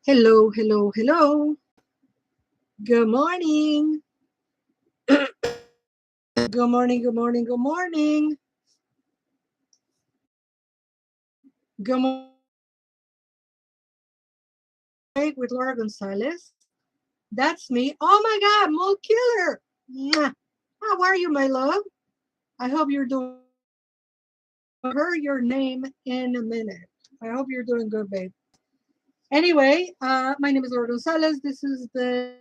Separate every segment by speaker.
Speaker 1: Hello, hello, hello. Good morning. Good morning, good morning, good morning. Good morning with Laura González. That's me. Oh my God, Mo Killer. Mwah. How are you, my love? I hope you're doing. I'll hear your name in a minute. I hope you're doing good, babe. Anyway, my name is Laura González. This is the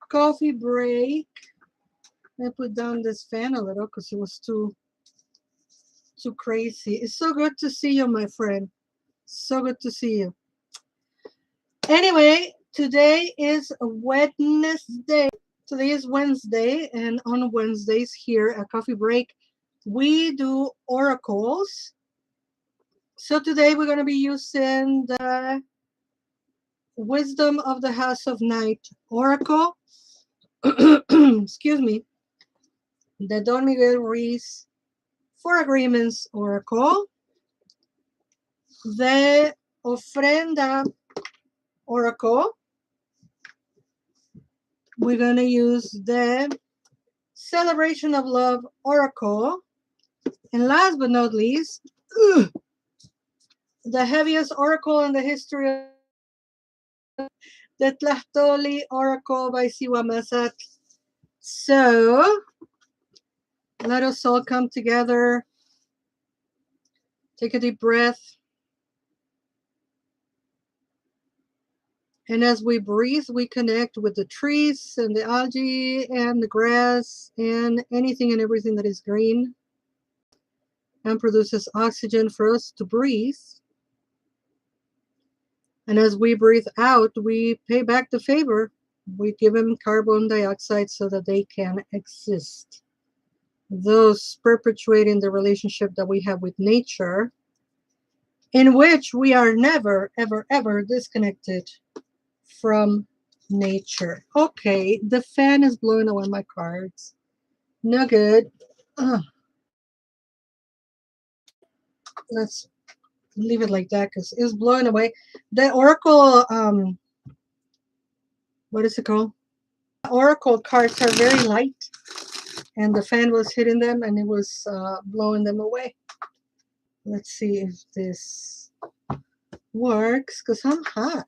Speaker 1: coffee break. I put down this fan a little because it was too crazy. It's so good to see you, my friend. So good to see you. Anyway, today is Wednesday. Today is Wednesday, and on Wednesdays here at Coffee Break, we do oracles. So today we're going to be using the Wisdom of the House of Night Oracle. Excuse me. The Don Miguel Ruiz Four Agreements Oracle. The Ofrenda Oracle. We're going to use the Celebration of Love Oracle. And last but not least, the heaviest oracle in the history of the Tlachtoli Oracle by Siwa Masat. So let us all come together. Take a deep breath. And as we breathe, we connect with the trees and the algae and the grass and anything and everything that is green and produces oxygen for us to breathe. And as we breathe out, we pay back the favor. We give them carbon dioxide so that they can exist. Those perpetuating the relationship that we have with nature, in which we are never, ever, ever disconnected from nature. Okay, the fan is blowing away my cards. No good. Ugh. Let's leave it like that because it's blowing away. The oracle, what is it called? Oracle cards are very light, and the fan was hitting them and it was blowing them away. Let's see if this works because I'm hot.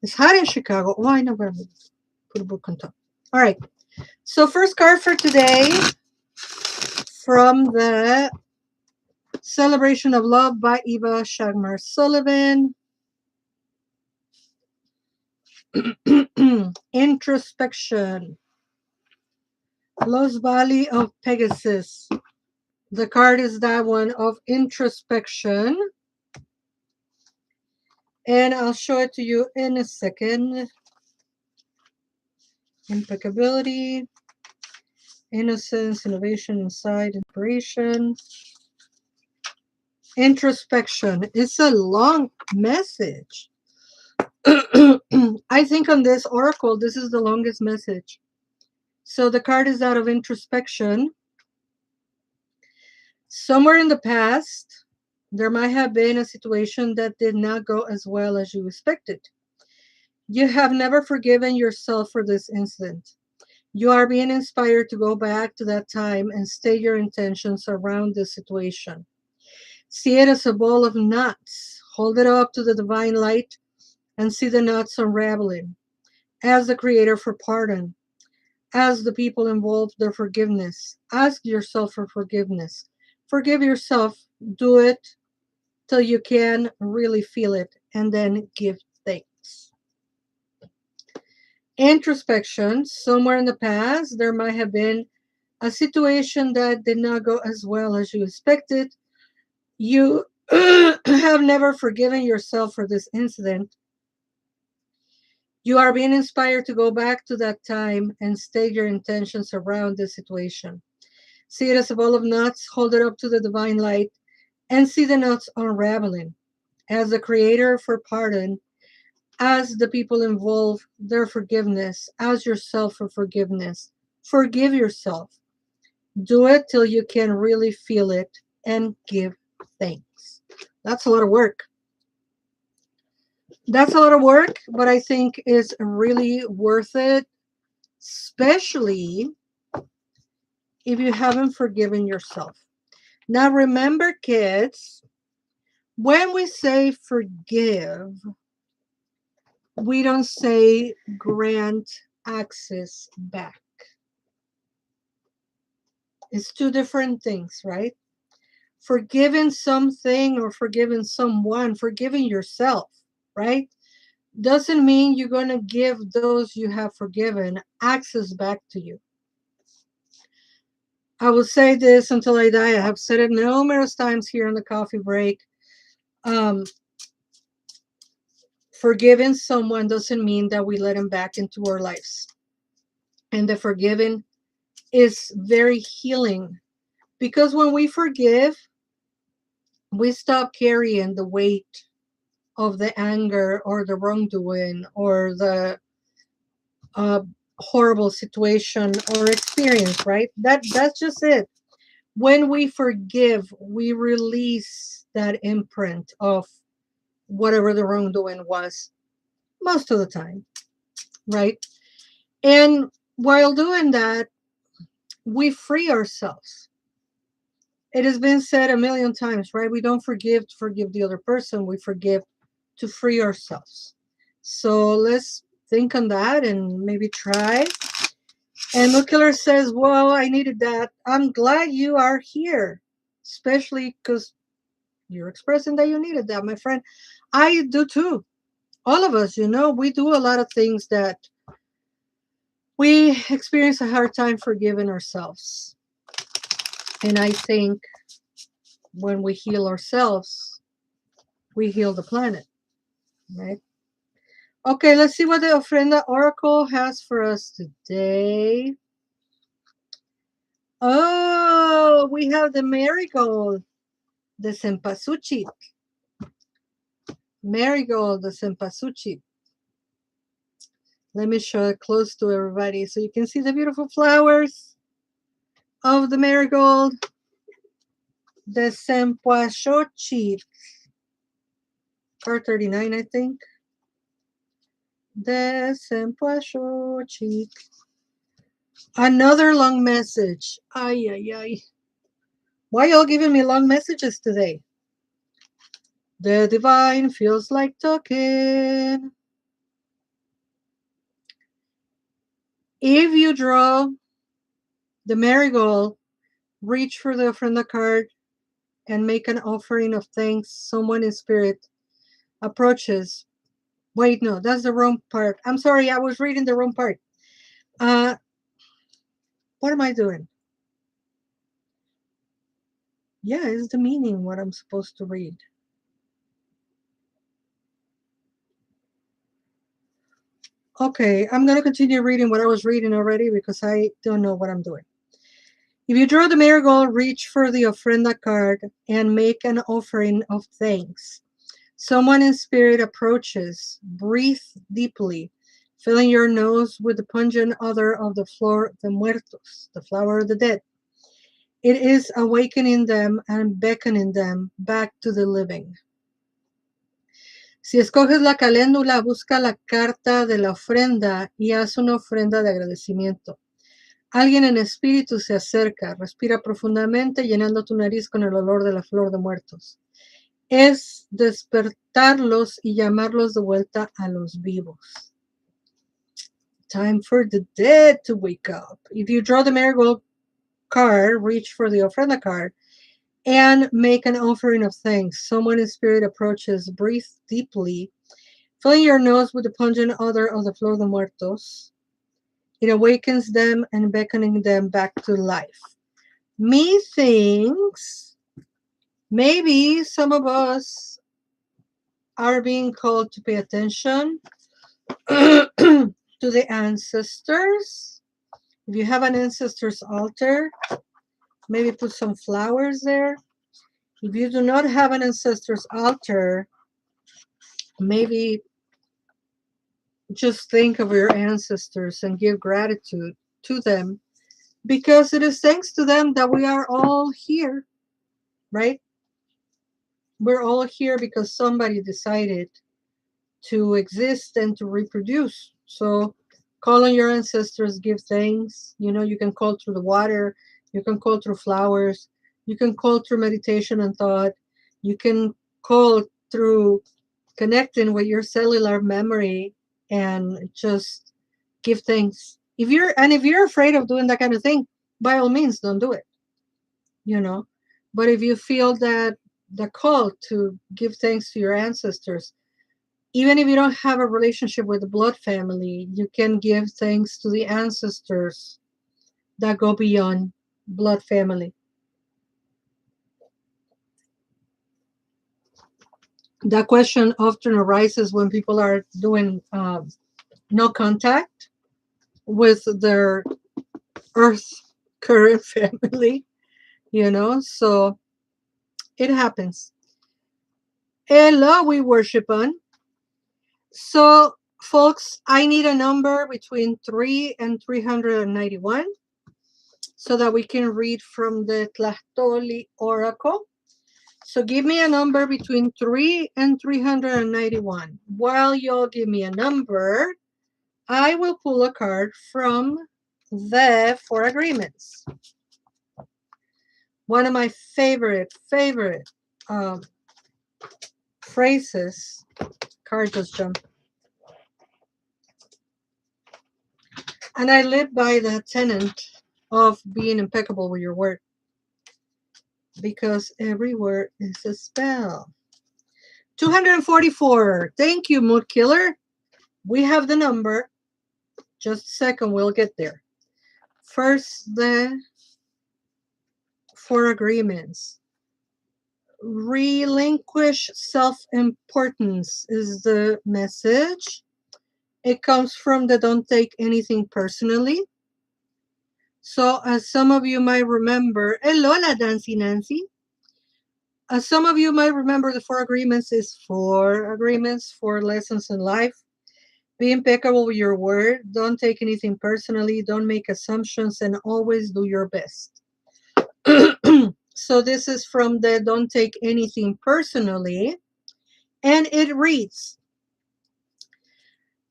Speaker 1: It's hot in Chicago. Oh, I know where to put a book on top. All right. So first card for today from the Celebration of Love by Eva Shagmar Sullivan. Introspection. Los Valley of Pegasus. The card is that one of introspection. And I'll show it to you in a second. Impeccability, innocence, innovation, insight, inspiration. Introspection. It's a long message. I think on this oracle, this is the longest message. So the card is out of introspection. Somewhere in the past, there might have been a situation that did not go as well as you expected. You have never forgiven yourself for this incident. You are being inspired to go back to that time and state your intentions around this situation. See it as a ball of knots. Hold it up to the divine light and see the knots unraveling. Ask the Creator for pardon. Ask the people involved their forgiveness. Ask yourself for forgiveness. Forgive yourself. Do it till you can really feel it and then give thanks. Introspection. Somewhere in the past, there might have been a situation that did not go as well as you expected. You have never forgiven yourself for this incident. You are being inspired to go back to that time and state your intentions around this situation. See it as a ball of nuts, hold it up to the divine light, and see the nuts unraveling. As the Creator for pardon, ask the people involved their forgiveness, ask yourself for forgiveness. Forgive yourself. Do it till you can really feel it and give thanks. That's a lot of work. That's a lot of work, but I think it's really worth it, especially if you haven't forgiven yourself. Now, remember, kids, when we say forgive, we don't say grant access back. It's two different things, right? Forgiving something or forgiving someone, forgiving yourself, right? Doesn't mean you're going to give those you have forgiven access back to you. I will say this until I die. I have said it numerous times here on the coffee break. Um, Forgiving someone doesn't mean that we let them back into our lives. And the forgiving is very healing, because when we forgive, we stop carrying the weight of the anger or the wrongdoing or the uh, horrible situation or experience, right? That's just it. When we forgive, we release that imprint of whatever the wrongdoing was, most of the time, right? And while doing that, we free ourselves. It has been said a million times, right? We don't forgive to forgive the other person. We forgive to free ourselves. So let's think on that and maybe try. And Nuclear says, well, I needed that. I'm glad you are here, especially because you're expressing that you needed that, my friend. I do too. All of us, we do a lot of things that we experience a hard time forgiving ourselves. And I think when we heal ourselves, we heal the planet, right? Okay, let's see what the Ofrenda Oracle has for us today. Oh, we have the marigold, the cempasúchil. Marigold, the cempasúchil. Let me show it close to everybody so you can see the beautiful flowers of the marigold. The cempasúchil. Card 39, I think. The cempasúchil. Another long message. Ay, ay, ay. Why y'all giving me long messages today? The divine feels like talking. If you draw the marigold, reach for the ofrenda card and make an offering of thanks. Someone in spirit approaches. Wait, no, that's the wrong part. I'm sorry, I was reading the wrong part. What am I doing? Yeah, it's the meaning what I'm supposed to read. Okay, I'm going to continue reading what I was reading already because I don't know what I'm doing. If you draw the marigold, reach for the ofrenda card and make an offering of thanks. Someone in spirit approaches. Breathe deeply, filling your nose with the pungent odor of the flor de muertos, the flower of the dead. It is awakening them and beckoning them back to the living. Si escoges la caléndula, busca la carta de la ofrenda y haz una ofrenda de agradecimiento. Alguien en espíritu se acerca, respira profundamente, llenando tu nariz con el olor de la flor de muertos. Es despertarlos y llamarlos de vuelta a los vivos. Time for the dead to wake up. If you draw the marigold card, reach for the ofrenda card and make an offering of thanks. Someone in spirit approaches, breathe deeply, filling your nose with the pungent odor of the flor de muertos. It awakens them and beckoning them back to life. Methinks maybe some of us are being called to pay attention to the ancestors. If you have an ancestor's altar, maybe put some flowers there. If you do not have an ancestor's altar, maybe just think of your ancestors and give gratitude to them, because it is thanks to them that we are all here, right? We're all here because somebody decided to exist and to reproduce. So call on your ancestors, give thanks. You know, you can call through the water, you can call through flowers, you can call through meditation and thought, you can call through connecting with your cellular memory and just give thanks. If you're afraid of doing that kind of thing, by all means don't do it, you know. But if you feel that the call to give thanks to your ancestors, even if you don't have a relationship with the blood family, you can give thanks to the ancestors that go beyond blood family. That question often arises when people are doing no contact with their earth current family, you know, so it happens. Hello, we worship on. So, folks, I need a number between 3 and 391 so that we can read from the Tlachtoli Oracle. So give me a number between 3 and 391. While y'all give me a number, I will pull a card from the Four Agreements. One of my favorite phrases. Card just jumped. And I live by the tenet of being impeccable with your word, because every word is a spell. 244. Thank you, Mood Killer. We have the number. Just a second, we'll get there. First, the Four Agreements. Relinquish self-importance is the message. It comes from the don't take anything personally. So as some of you might remember, hello, La Dancy Nancy. As some of you might remember, the Four Agreements is 4 agreements, 4 lessons in life. Be impeccable with your word. Don't take anything personally. Don't make assumptions, and always do your best. So this is from the don't take anything personally. And it reads,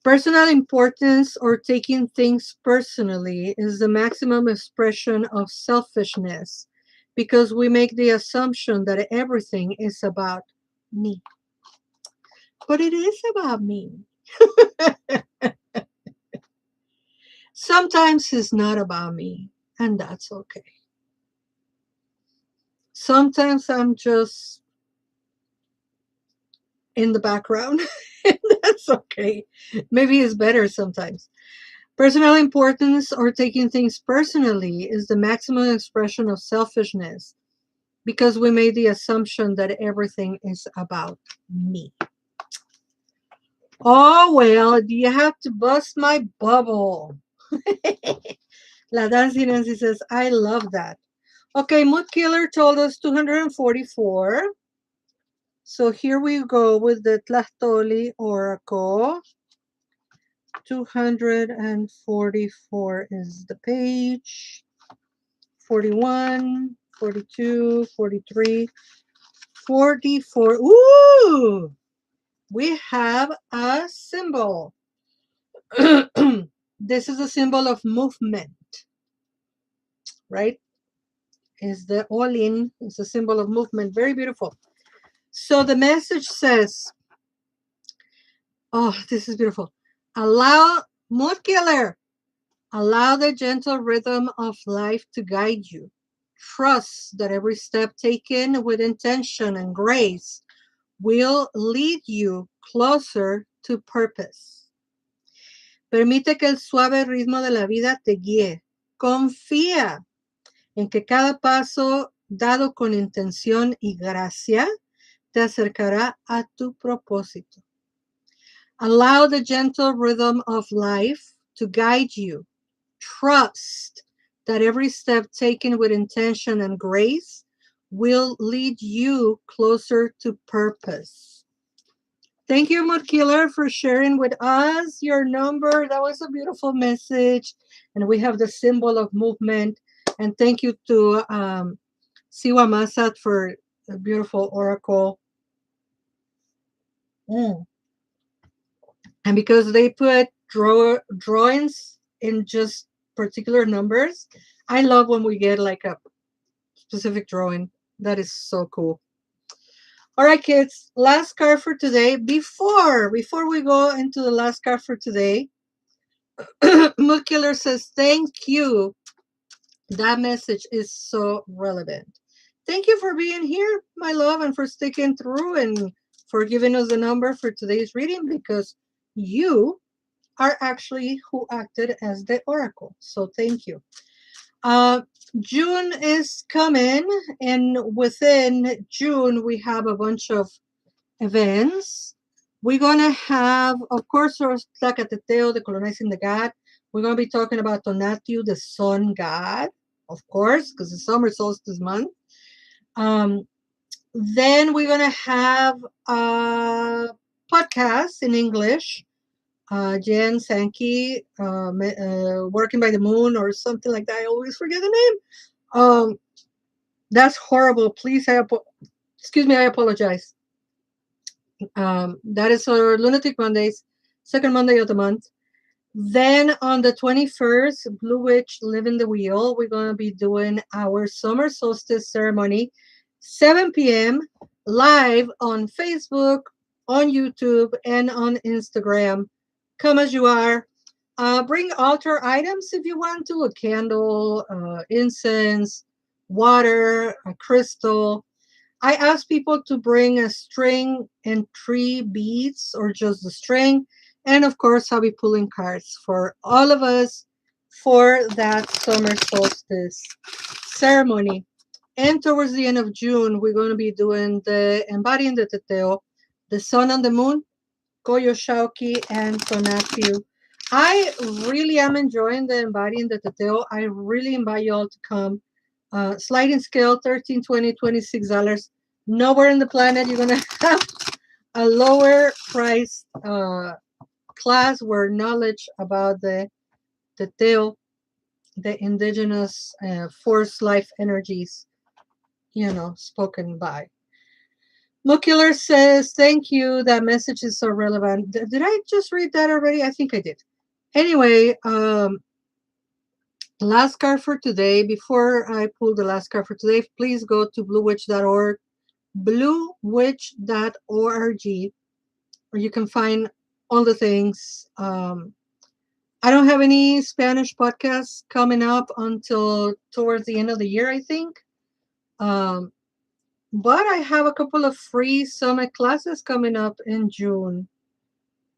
Speaker 1: personal importance or taking things personally is the maximum expression of selfishness, because we make the assumption that everything is about me. But it is about me. Sometimes it's not about me, and that's okay. Sometimes I'm just in the background, and that's okay. Maybe it's better sometimes. Personal importance or taking things personally is the maximum expression of selfishness, because we made the assumption that everything is about me. Oh, well, you have to bust my bubble. La Dancy Nancy says, I love that. Okay, Mood Killer told us 244. So here we go with the Tlachtoli Oracle. 244 is the page. 41, 42, 43, 44. Ooh! We have a symbol. This is a symbol of movement, right? Is the all-in, is a symbol of movement. Very beautiful. So the message says, oh, this is beautiful. Allow, Mood Killer, allow the gentle rhythm of life to guide you. Trust that every step taken with intention and grace will lead you closer to purpose. Permite que el suave ritmo de la vida te guíe. Confía en que cada paso dado con intención y gracia te acercará a tu propósito. Allow the gentle rhythm of life to guide you. Trust that every step taken with intention and grace will lead you closer to purpose. Thank you, Mood Killer, for sharing with us your number. That was a beautiful message. And we have the symbol of movement. And thank you to Siwa Masat for the beautiful oracle. And because they put drawings in just particular numbers, I love when we get like a specific drawing. That is so cool. All right, kids, last card for today. Before we go into the last card for today, Mood Killer says, thank you. That message is so relevant. Thank you for being here, my love, and for sticking through and for giving us the number for today's reading, because you are actually who acted as the oracle. So thank you. Uh, June is coming, and within June, we have a bunch of events. We're going to have, of course, Teteoh, the colonizing the god. We're going to be talking about Tonatiuh, the sun god, of course, because it's summer solstice month. Then we're going to have a podcast in English. Jen Sankey, Working by the Moon, or something like that. I always forget the name. That's horrible. Please, excuse me, I apologize. That is our Lunatic Mondays, second Monday of the month. Then on the 21st, Blue Witch Living the Wheel, we're going to be doing our summer solstice ceremony, 7 p.m. live on Facebook, on YouTube, and on Instagram. Come as you are. Bring altar items if you want to, a candle, incense, water, a crystal. I ask people to bring a string and 3 beads, or just the string. And of course, I'll be pulling cards for all of us for that summer solstice ceremony. And towards the end of June, we're going to be doing the Embodying the Teteoh, the sun and the moon, Coyolxauhqui, and Tonatiuh. I really am enjoying the Embodying the Teteoh. I really invite you all to come. Sliding scale, $13, $20, $26. Nowhere in the planet you're going to have a lower price class where knowledge about the Teteoh, the indigenous force life energies, spoken by. Mokiller says, thank you. That message is so relevant. Did I just read that already? I think I did. Anyway, last card for today. Before I pull the last card for today, please go to bluewitch.org, bluewitch.org, where you can find all the things. I don't have any Spanish podcasts coming up until towards the end of the year, I think. But I have a couple of free summit classes coming up in June.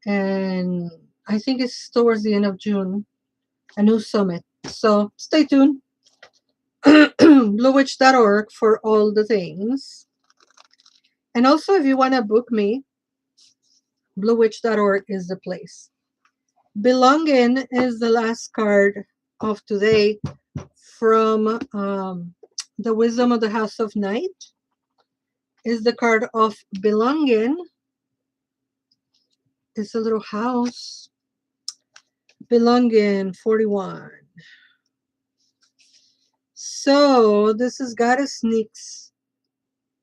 Speaker 1: And I think it's towards the end of June, a new summit. So stay tuned. bluewitch.org for all the things. And also, if you want to book me, bluewitch.org is the place. Belonging is the last card of today from the Wisdom of the House of Night. Is the card of belonging. It's a little house. Belonging 41. So this is Goddess Nyx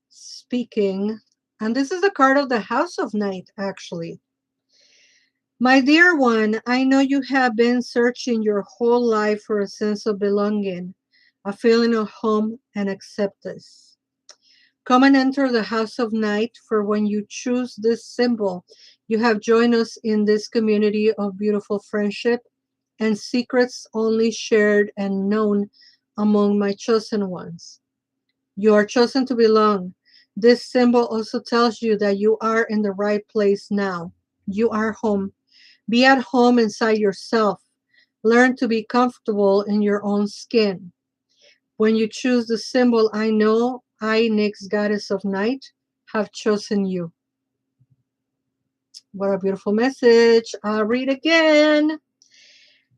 Speaker 1: speaking. And this is the card of the House of Night, actually. My dear one, I know you have been searching your whole life for a sense of belonging, a feeling of home and acceptance. Come and enter the House of Night, for when you choose this symbol, you have joined us in this community of beautiful friendship and secrets only shared and known among my chosen ones. You are chosen to belong. This symbol also tells you that you are in the right place now. You are home. Be at home inside yourself. Learn to be comfortable in your own skin. When you choose the symbol, I know I, Nyx, Goddess of Night, have chosen you. What a beautiful message. I'll read again.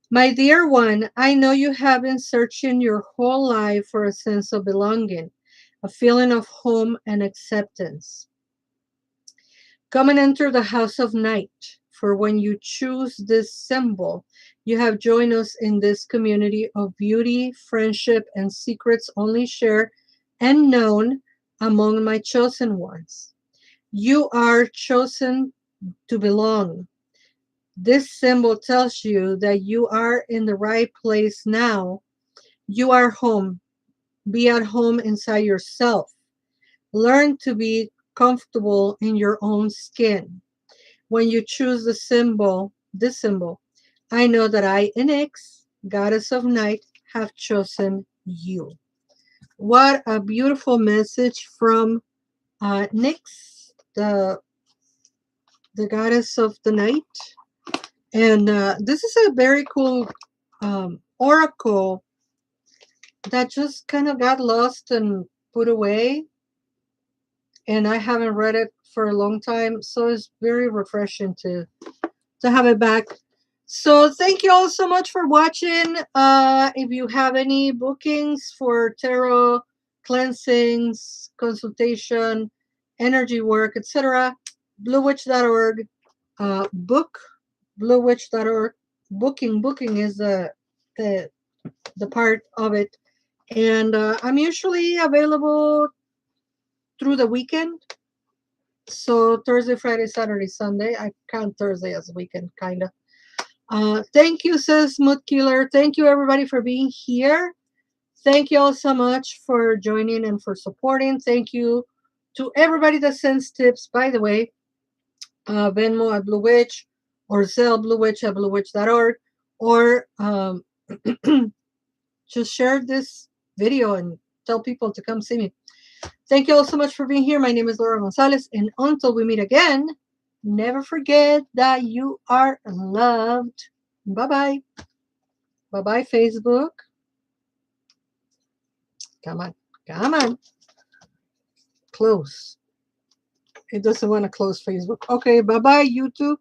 Speaker 1: My dear one, I know you have been searching your whole life for a sense of belonging, a feeling of home and acceptance. Come and enter the House of Night, for when you choose this symbol, you have joined us in this community of beauty, friendship, and secrets only shared and known among my chosen ones. You are chosen to belong. This symbol tells you that you are in the right place now. You are home. Be at home inside yourself. Learn to be comfortable in your own skin. When you choose the symbol, this symbol, I know that I, Nyx, goddess of night, have chosen you. What a beautiful message from Nyx, the goddess of the night. And this is a very cool oracle that just kind of got lost and put away. And I haven't read it for a long time. So it's very refreshing to have it back. So thank you all so much for watching. If you have any bookings for tarot cleansings, consultation, energy work, etc., bluewitch.org, book bluewitch.org. Booking is the the part of it, and I'm usually available through the weekend. So Thursday, Friday, Saturday, Sunday. I count Thursday as a weekend, kind of. Thank you, says Mood Killer. Thank you, everybody, for being here. Thank you all so much for joining and for supporting. Thank you to everybody that sends tips. By the way, Venmo at Blue Witch, or Zelle bluewitch at bluewitch.org, or just share this video and tell people to come see me. Thank you all so much for being here. My name is Laura González, and until we meet again, never forget that you are loved. Bye-bye. Bye-bye, Facebook. Come on. Come on. Close. It doesn't want to close Facebook. Okay, bye-bye, YouTube.